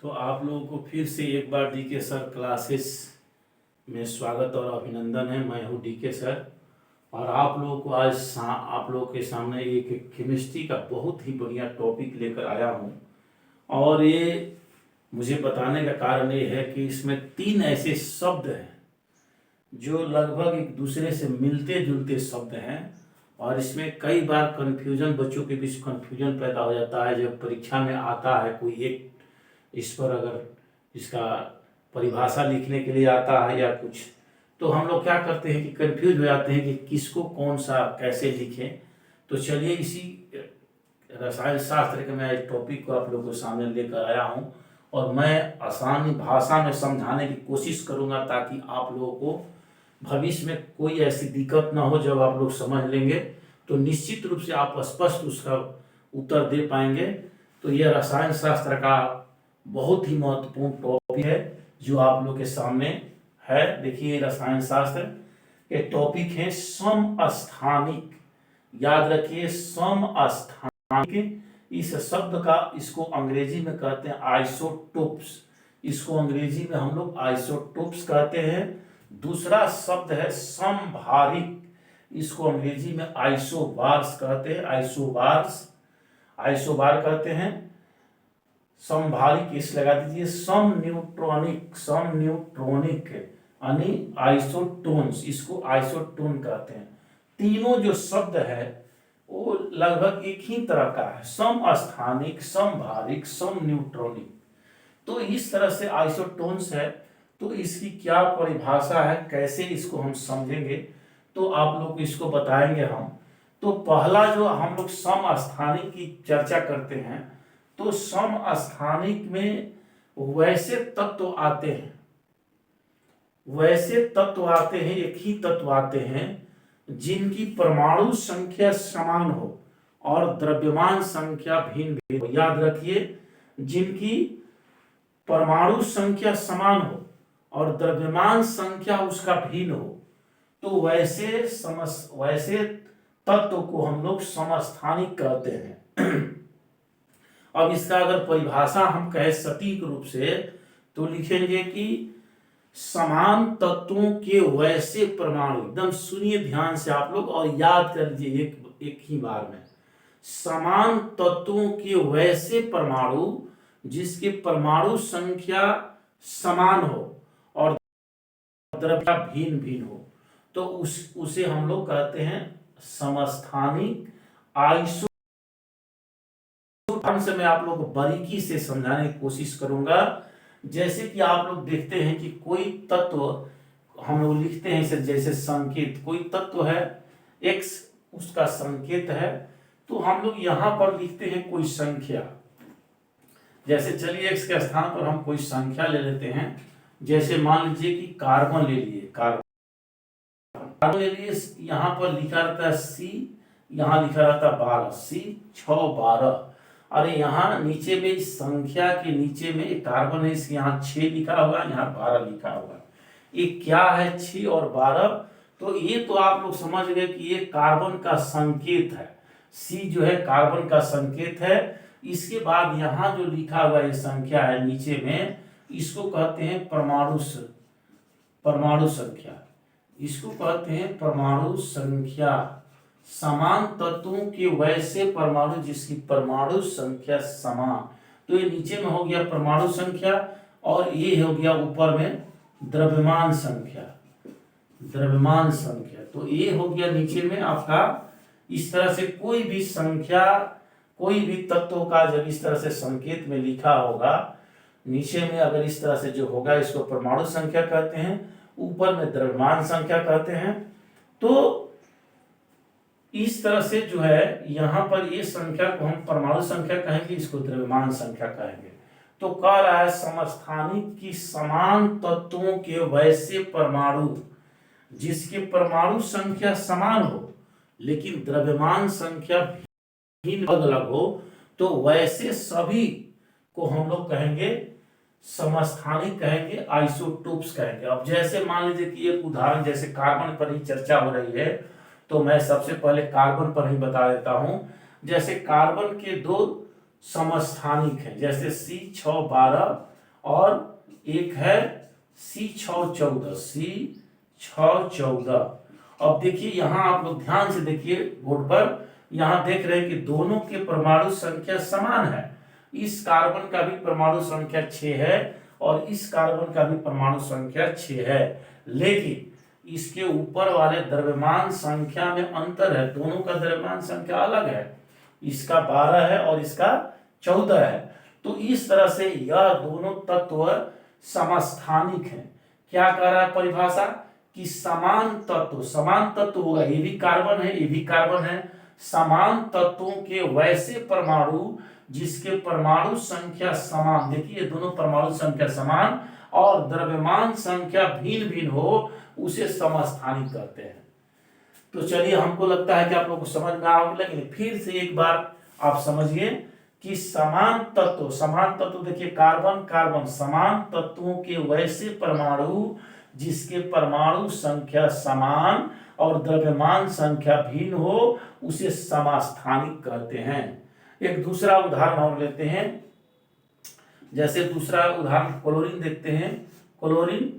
तो आप लोगों को फिर से एक बार डीके सर क्लासेस में स्वागत और अभिनंदन है। मैं हूँ डीके सर और आप लोगों को आज आप लोगों के सामने एक केमिस्ट्री का बहुत ही बढ़िया टॉपिक लेकर आया हूँ। और ये मुझे बताने का कारण ये है कि इसमें 3 ऐसे शब्द हैं जो लगभग एक दूसरे से मिलते जुलते शब्द हैं और इसमें कई बार कन्फ्यूजन, बच्चों के बीच कन्फ्यूजन पैदा हो जाता है जब परीक्षा में आता है कोई एक इस पर अगर इसका परिभाषा लिखने के लिए आता है या कुछ, तो हम लोग क्या करते हैं कि कंफ्यूज हो जाते हैं कि किसको कौन सा कैसे लिखें। तो चलिए इसी रसायन शास्त्र के मैं इस टॉपिक को आप लोगों के सामने लेकर आया हूँ और मैं आसानी भाषा में समझाने की कोशिश करूँगा ताकि आप लोगों को भविष्य में कोई ऐसी दिक्कत ना हो। जब आप लोग समझ लेंगे तो निश्चित रूप से आप स्पष्ट उसका उत्तर दे पाएंगे। तो यह रसायन शास्त्र का बहुत ही महत्वपूर्ण टॉपिक है जो आप लोग के सामने है। देखिए रसायन शास्त्र के टॉपिक है समस्थानिक। याद रखिए समस्थानिक, इस शब्द का इसको अंग्रेजी में कहते हैं आइसोटोप्स। इसको अंग्रेजी में हम लोग आइसोटोप्स कहते हैं। दूसरा शब्द है समभारिक, इसको अंग्रेजी में आइसोबार्स कहते हैं। आइसोबार कहते हैं। समभारिक इस लगा दीजिए। सम न्यूट्रॉनिक यानी आइसोटोन्स, इसको आइसोटोन कहते हैं। तीनों जो शब्द है वो लगभग एक ही तरह का है, समस्थानिक, समभारिक, सम न्यूट्रॉनिक। तो इस तरह से आइसोटोन्स है। तो इसकी क्या परिभाषा है, कैसे इसको हम समझेंगे, तो आप लोग इसको बताएंगे हम। तो पहला जो हम लोग समस्थानिक की चर्चा करते हैं, तो समस्थानिक में वैसे तत्व आते हैं, एक ही तत्व आते हैं जिनकी परमाणु संख्या समान हो और द्रव्यमान संख्या भिन्न भिन्न हो। याद रखिए, जिनकी परमाणु संख्या समान हो और द्रव्यमान संख्या उसका भिन्न हो, तो वैसे तत्व को हम लोग समस्थानिक कहते हैं। अब इसका अगर परिभाषा हम कहें सटीक रूप से तो लिखेंगे कि समान तत्वों के वैसे परमाणु, एकदम सुनिए ध्यान से आप लोग और याद कर लीजिए एक ही बार में। समान तत्वों के वैसे परमाणु जिसके परमाणु संख्या समान हो और द्रव्य भिन्न भिन्न हो, तो उसे हम लोग कहते हैं समस्थानिक आइसो। से मैं आप लोग को बारीकी से समझाने की कोशिश करूंगा। जैसे कि आप लोग देखते हैं कि कोई तत्व हम लोग लिखते हैं इसे जैसे संकेत, कोई तत्व है x, उसका संकेत है, तो हम लोग यहां पर लिखते हैं कोई संख्या। जैसे चलिए x के स्थान पर हम कोई संख्या ले लेते हैं। जैसे मान लीजिए कि कार्बन ले लिए, कार्बन ले लिए, यहां पर लिखा रहता है C, यहां लिखा रहता है 12, C 6 12। अरे यहाँ नीचे में इस संख्या के नीचे में कार्बन है, इसके यहाँ 6 लिखा होगा, यहाँ 12 लिखा होगा। ये क्या है 6 और 12? तो ये तो आप लोग समझ गए कि ये कार्बन का संकेत है। C जो है कार्बन का संकेत है। इसके बाद यहाँ जो लिखा हुआ ये संख्या है नीचे में, इसको कहते हैं परमाणु संख्या। इसको कहते हैं परमाणु संख्या। समान तत्वों के वैसे परमाणु जिसकी परमाणु संख्या समान, तो ये नीचे में हो गया परमाणु संख्या और ये हो गया ऊपर में द्रव्यमान संख्या। तो ये हो गया नीचे में आपका। इस तरह से कोई भी संख्या, कोई भी तत्व का जब इस तरह से संकेत में लिखा होगा, नीचे में अगर इस तरह से जो होगा इसको परमाणु संख्या कहते हैं, ऊपर में द्रव्यमान संख्या कहते हैं। तो इस तरह से जो है यहाँ पर ये संख्या को हम परमाणु संख्या कहेंगे, इसको द्रव्यमान संख्या कहेंगे। तो कह रहा है समस्थानिक की समान तत्वों के वैसे परमाणु जिसके परमाणु संख्या समान हो लेकिन द्रव्यमान संख्या भिन्न अलग हो, तो वैसे सभी को हम लोग कहेंगे समस्थानिक कहेंगे, आइसोटोप्स कहेंगे। अब जैसे मान लीजिए कि एक उदाहरण, जैसे कार्बन पर ही चर्चा हो रही है तो मैं सबसे पहले कार्बन पर ही बता देता हूं। जैसे कार्बन के 2 समस्थानिक है, जैसे C612 और एक है C614, C614। अब देखिए यहां आप लोग ध्यान से देखिए बोर्ड पर, यहां देख रहे हैं कि दोनों के परमाणु संख्या समान है। इस कार्बन का भी परमाणु संख्या 6 है और इस कार्बन का भी परमाणु संख्या 6 है, लेकिन इसके ऊपर वाले द्रव्यमान संख्या में अंतर है, दोनों का द्रव्यमान संख्या अलग है, इसका 12 है और इसका 14 है। तो इस तरह से यह दोनों तत्व समस्थानिक हैं। क्या कह रहा है परिभाषा कि समान तत्व होगा, ये भी कार्बन है ये भी कार्बन है, समान तत्वों के वैसे परमाणु जिसके परमाणु संख्या समान, देखिए दोनों परमाणु संख्या समान और द्रव्यमान संख्या भिन्न भिन्न हो, उसे समस्थानिक कहते हैं। तो चलिए, हमको लगता है कि आप लोगों को समझ में आओगे, लेकिन फिर से एक बार आप समझिए कि समान तत्व देखिए कार्बन कार्बन, समान तत्वों के वैसे परमाणु जिसके परमाणु संख्या समान और द्रव्यमान संख्या भिन्न हो, उसे समस्थानिक कहते हैं। एक दूसरा उदाहरण हम लेते हैं, जैसे दूसरा उदाहरण क्लोरीन देखते हैं। क्लोरीन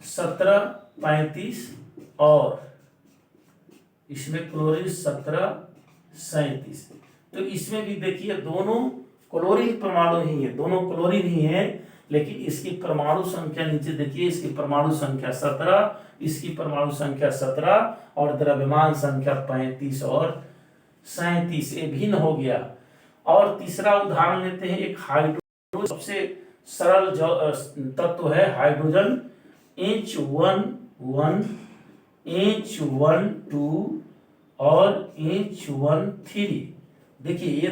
1735 और इसमें क्लोरीन 1737। तो इसमें भी देखिए दोनों क्लोरीन परमाणु ही है, दोनों क्लोरीन ही है, लेकिन इसकी परमाणु संख्या नीचे देखिए, इसकी परमाणु संख्या 17, इसकी परमाणु संख्या 17 और द्रव्यमान संख्या 35 और 37, ये भिन्न हो गया। और तीसरा उदाहरण लेते हैं, एक हाइड्रोजन, सबसे सरल तत्व है हाइड्रोजन, H11, H12 और H13। देखिए ये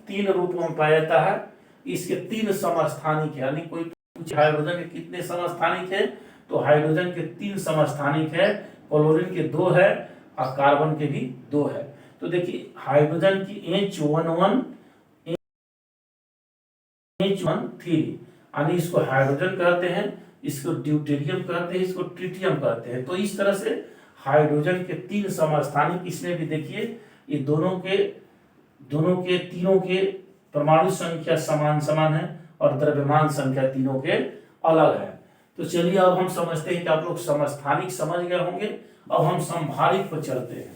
तीन रूपों में पाया जाता है, इसके 3 समस्थानिक है, यानी कोई पूछे हाइड्रोजन के कितने समस्थानिक है, तो हाइड्रोजन के 3 समस्थानिक है, क्लोरीन के 2 है और कार्बन के भी 2 है। तो देखिए हाइड्रोजन की H11, H13, यानी इसको हाइड्रोजन कहते हैं, इसको ड्यूटेरियम कहते हैं, इसको ट्रिटियम कहते हैं। तो इस तरह से हाइड्रोजन के 3 समस्थानिक, इसमें भी देखिए ये दोनों के तीनों के परमाणु संख्या समान है और द्रव्यमान संख्या तीनों के अलग है। तो चलिए अब हम समझते हैं कि आप लोग समस्थानिक समझ गए होंगे। अब हम संभारिक पर चलते हैं।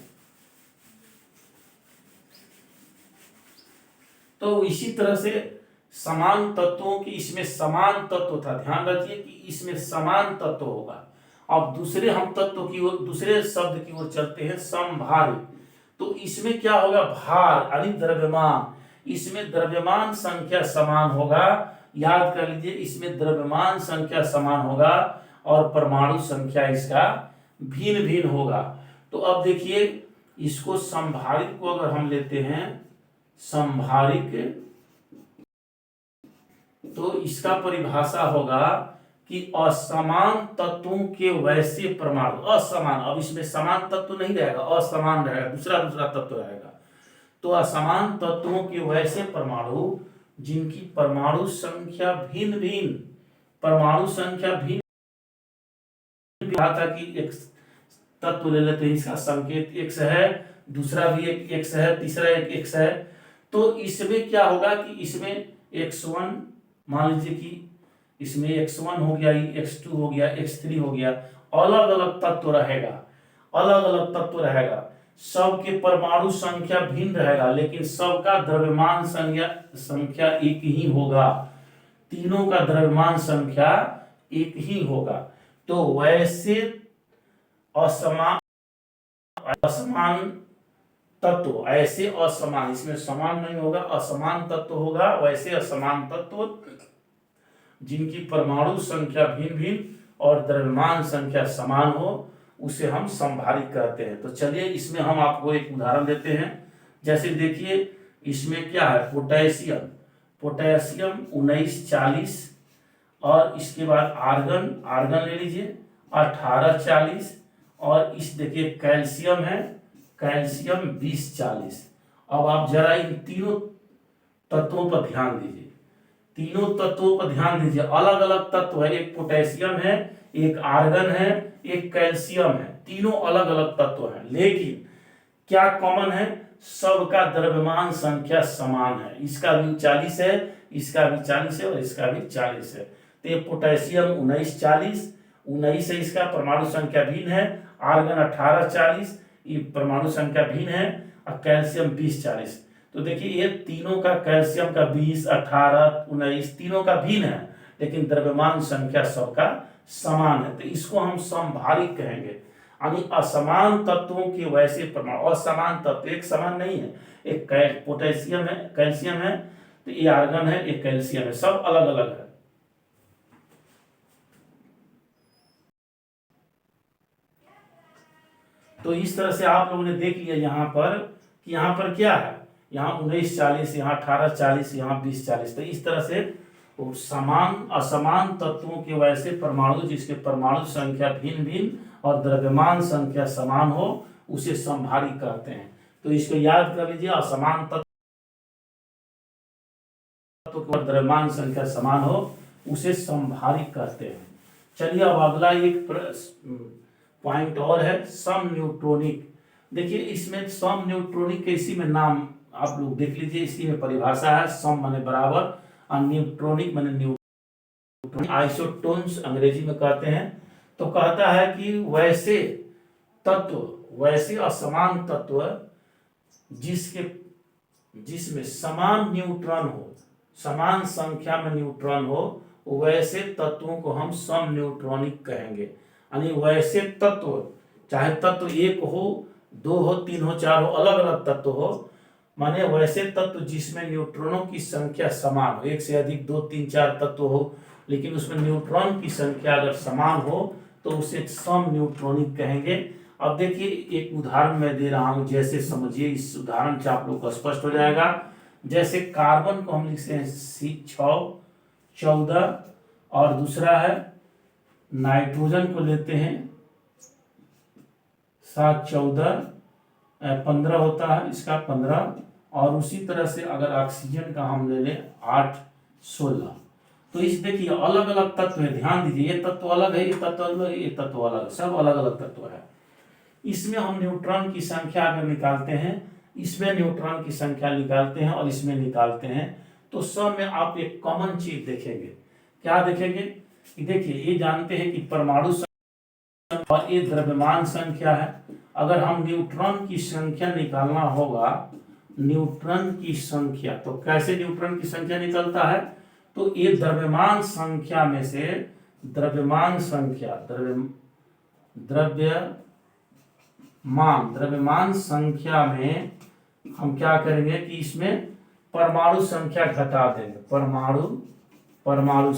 तो इसी तरह से समान तत्वों की, इसमें समान तत्व था, ध्यान रखिए कि इसमें समान तत्व होगा। अब दूसरे हम तत्व की ओर, दूसरे शब्द की ओर चलते हैं, समभारिक। तो इसमें क्या होगा, भार यानी द्रव्यमान, इसमें द्रव्यमान संख्या समान होगा, याद कर लीजिए, इसमें द्रव्यमान संख्या समान होगा और परमाणु संख्या इसका भिन्न भिन्न होगा। तो अब देखिए इसको समभारिक को अगर हम लेते हैं, समभारिक, तो इसका परिभाषा होगा कि असमान तत्वों के वैसे परमाणु, असमान, अब इसमें समान तत्व नहीं रहेगा, असमान रहेगा, दूसरा तत्व रहेगा। तो असमान तत्वों के वैसे परमाणु जिनकी परमाणु संख्या भिन्न भिन्न, परमाणु संख्या भिन्न, कहा था कि एक तत्व ले लेते हैं, इसका संकेत X है, दूसरा भी एक X है, तीसरा एक X है। तो इसमें क्या होगा कि इसमें X1, मान लीजिए कि इसमें X1 हो गया, X2 हो गया, X3 हो गया, अलग अलग तत्व रहेगा, अलग अलग तत्व रहेगा, सबके परमाणु संख्या भिन्न रहेगा, लेकिन सबका द्रव्यमान संख्या एक ही होगा, तीनों का द्रव्यमान संख्या एक ही होगा। तो वैसे असमान तत्व, ऐसे असमान, इसमें समान नहीं होगा, असमान तत्व होगा, वैसे असमान तत्व जिनकी परमाणु संख्या भिन्न भिन्न और द्रव्यमान संख्या समान हो, उसे हम समभारिक कहते हैं। तो चलिए इसमें हम आपको एक उदाहरण देते हैं। जैसे देखिए इसमें क्या है, पोटेशियम 1940 और इसके बाद आर्गन ले लीजिए 1840 और इस देखिए कैल्शियम है, कैल्शियम 2040। अब आप जरा इन तीनों तत्वों पर ध्यान दीजिए, तीनों तत्वों पर ध्यान दीजिए, अलग अलग तत्व है, एक पोटेशियम है, एक आर्गन है, एक कैल्शियम है, तीनों अलग अलग तत्व हैं, लेकिन क्या कॉमन है, सबका द्रव्यमान संख्या समान है। इसका भी 40 है, इसका भी 40 है और इसका भी 40 है। तो ये पोटेशियम 1940, 19 है, इसका परमाणु संख्या भिन्न है। आर्गन 1840, ये परमाणु संख्या भिन्न है। और कैल्शियम 2040। तो देखिए ये तीनों का, कैल्शियम का 20, 18, 19 तीनों का भिन्न है, लेकिन द्रव्यमान संख्या सबका समान है। तो इसको हम समभारिक कहेंगे। यानी असमान तत्वों के वैसे परमाणु, असमान तत्व एक समान नहीं है। एक पोटेशियम है, कैल्शियम है, तो ये आर्गन है, एक कैल्शियम है, सब अलग अलग है। तो इस तरह से आप लोगों ने देख लिया यहाँ पर कि यहाँ पर क्या है, यहाँ 1940, यहाँ 1840, यहाँ 2040। तो इस तरह से समान असमान तत्वों के वैसे परमाणु जिसके परमाणु संख्या भिन्न भिन्न और द्रव्यमान संख्या समान हो उसे समभारिक कहते हैं। तो इसको याद कर लीजिए, असमान तत्व के द्रव्यमान संख्या समान हो उसे समभारिक कहते हैं। चलिए अब अगला एक पॉइंट और है, सम न्यूट्रॉनिक। देखिए इसमें सम न्यूट्रॉनिक इसी में नाम आप लोग देख लीजिए, इसी में परिभाषा है। सम माने बराबर और न्यूट्रॉनिक माने न्यूट्रॉनिक, आइसोटोन्स अंग्रेजी में कहते हैं। तो कहता है कि वैसे तत्व, वैसे असमान तत्व जिसमें समान न्यूट्रॉन हो, समान संख्या में न्यूट्रॉन हो, वैसे तत्वों को हम सम न्यूट्रॉनिक कहेंगे। यानी वैसे तत्व, चाहे तत्व एक हो, दो हो, तीन हो, चार हो, अलग अलग तत्व हो, माने वैसे तत्व जिसमें न्यूट्रॉनों की संख्या समान हो। एक से अधिक 2, 3, 4 तत्व हो, लेकिन उसमें न्यूट्रॉन की संख्या अगर समान हो तो उसे सम न्यूट्रॉनिक कहेंगे। अब देखिए एक उदाहरण मैं दे रहा हूं, जैसे समझिए, इस उदाहरण से आप लोग को स्पष्ट हो जाएगा। जैसे कार्बन को हम लिखते हैं C614 और दूसरा है नाइट्रोजन को लेते हैं 714, 15 होता है इसका 15, और उसी तरह से अगर ऑक्सीजन का हम ले लें 816। तो इस देखिए अलग अलग तत्व है, ध्यान दीजिए, ये तत्व अलग है, ये तत्व अलग है, ये तत्व अलग है, सब अलग अलग तत्व है। इसमें हम न्यूट्रॉन की संख्या अगर निकालते हैं, इसमें न्यूट्रॉन की संख्या निकालते हैं और इसमें निकालते हैं, तो सब में आप एक कॉमन चीज देखेंगे। क्या देखेंगे? देखिए ये जानते हैं कि परमाणु संख्या और ये द्रव्यमान संख्या है। अगर हम न्यूट्रॉन की संख्या निकालना होगा, न्यूट्रॉन की संख्या, तो कैसे न्यूट्रॉन की संख्या निकलता है? तो ये द्रव्यमान संख्या में से द्रव्यमान संख्या, द्रव्यमान संख्या में हम क्या करेंगे कि इसमें परमाणु संख्या घटा देंगे। परमाणु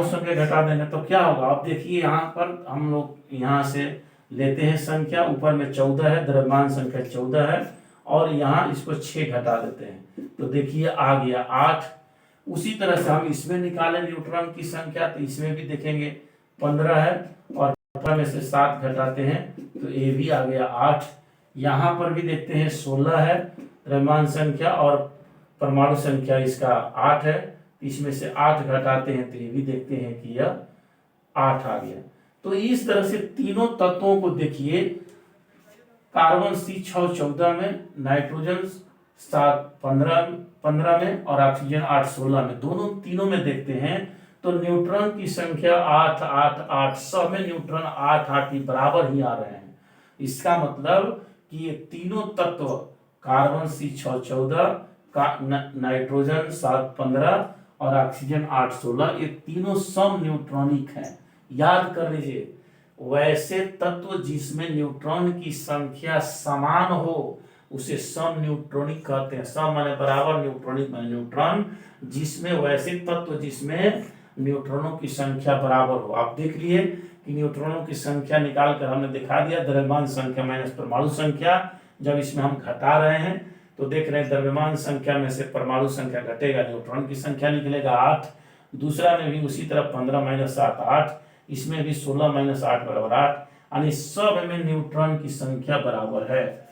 संख्या घटा देंगे तो क्या होगा? आप देखिए यहाँ पर हम लोग यहाँ से लेते हैं संख्या, ऊपर में 14 है, द्रव्यमान संख्या 14 है, और यहाँ इसको 6 घटा देते हैं, तो देखिए आ गया 8। उसी तरह से हम इसमें निकालें न्यूट्रॉन की संख्या, तो इसमें भी देखेंगे 15 है, और 15 में से 7 घटाते हैं तो ये भी आ गया 8। यहाँ पर भी देखते हैं 16 है द्रव्यमान संख्या और परमाणु संख्या इसका 8 है, इसमें से 8 घटाते हैं तो ये भी देखते हैं कि यह 8 आ गया। तो इस तरह से तीनों तत्वों को देखिए, कार्बन C614 में, नाइट्रोजन 715 में और ऑक्सीजन 816 में, तीनों में देखते हैं तो न्यूट्रॉन की संख्या 8 8 8, सब में न्यूट्रॉन 8 8 ही बराबर ही आ रहे हैं। इसका मतलब कि ये तीनों तत्व, कार्बन C614, नाइट्रोजन 715 और ऑक्सीजन 816, ये तीनों सम न्यूट्रॉनिक हैं। याद कर लीजिए, वैसे तत्व जिसमें न्यूट्रॉन की संख्या समान हो उसे सम न्यूट्रॉनिक कहते हैं। सम माने बराबर, न्यूट्रॉनिक माने न्यूट्रॉन, जिसमें वैसे तत्व जिसमें न्यूट्रॉनों की संख्या बराबर हो। आप देख लिए कि न्यूट्रॉनों की संख्या निकाल कर हमने दिखा दिया, द्रव्यमान संख्या माइनस परमाणु संख्या। जब इसमें हम घटा रहे हैं तो देख रहे हैं द्रव्यमान संख्या में से परमाणु संख्या घटेगा, न्यूट्रॉन की संख्या निकलेगा 8। दूसरा में भी उसी तरह 15 माइनस 7 8, इसमें भी 16 माइनस 8 बराबर 8, यानी सब में न्यूट्रॉन की संख्या बराबर है।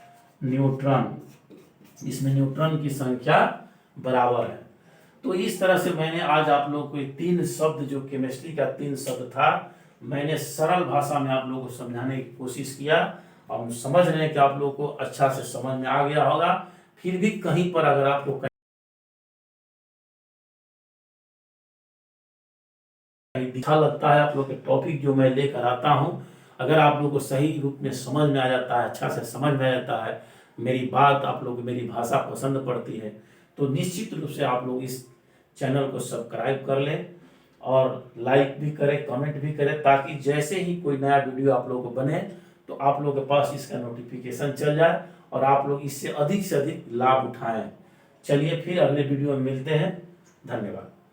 इसमें न्यूट्रॉन की संख्या बराबर है। तो इस तरह से मैंने आज आप लोगों को 3 शब्द, जो केमिस्ट्री का 3 शब्द था, मैंने सरल भाषा में आप लोगों को समझाने की कोशिश किया। हम समझ रहे हैं कि आप लोगों को अच्छा से समझ में आ गया होगा। फिर भी कहीं पर अगर आपको अच्छा लगता है, आप लोग के टॉपिक जो मैं लेकर आता हूँ, अगर आप लोग को सही रूप में समझ में आ जाता है, अच्छा से समझ में आ जाता है, मेरी बात आप लोग मेरी भाषा पसंद पड़ती है, तो निश्चित रूप से आप लोग इस चैनल को सब्सक्राइब कर लें और लाइक भी करें, कमेंट भी करें, ताकि जैसे ही कोई नया वीडियो आप लोगों को बने तो आप लोगों के पास इसका नोटिफिकेशन चल जाए और आप लोग इससे अधिक से अधिक लाभ उठाएं। चलिए फिर अगले वीडियो में मिलते हैं। धन्यवाद।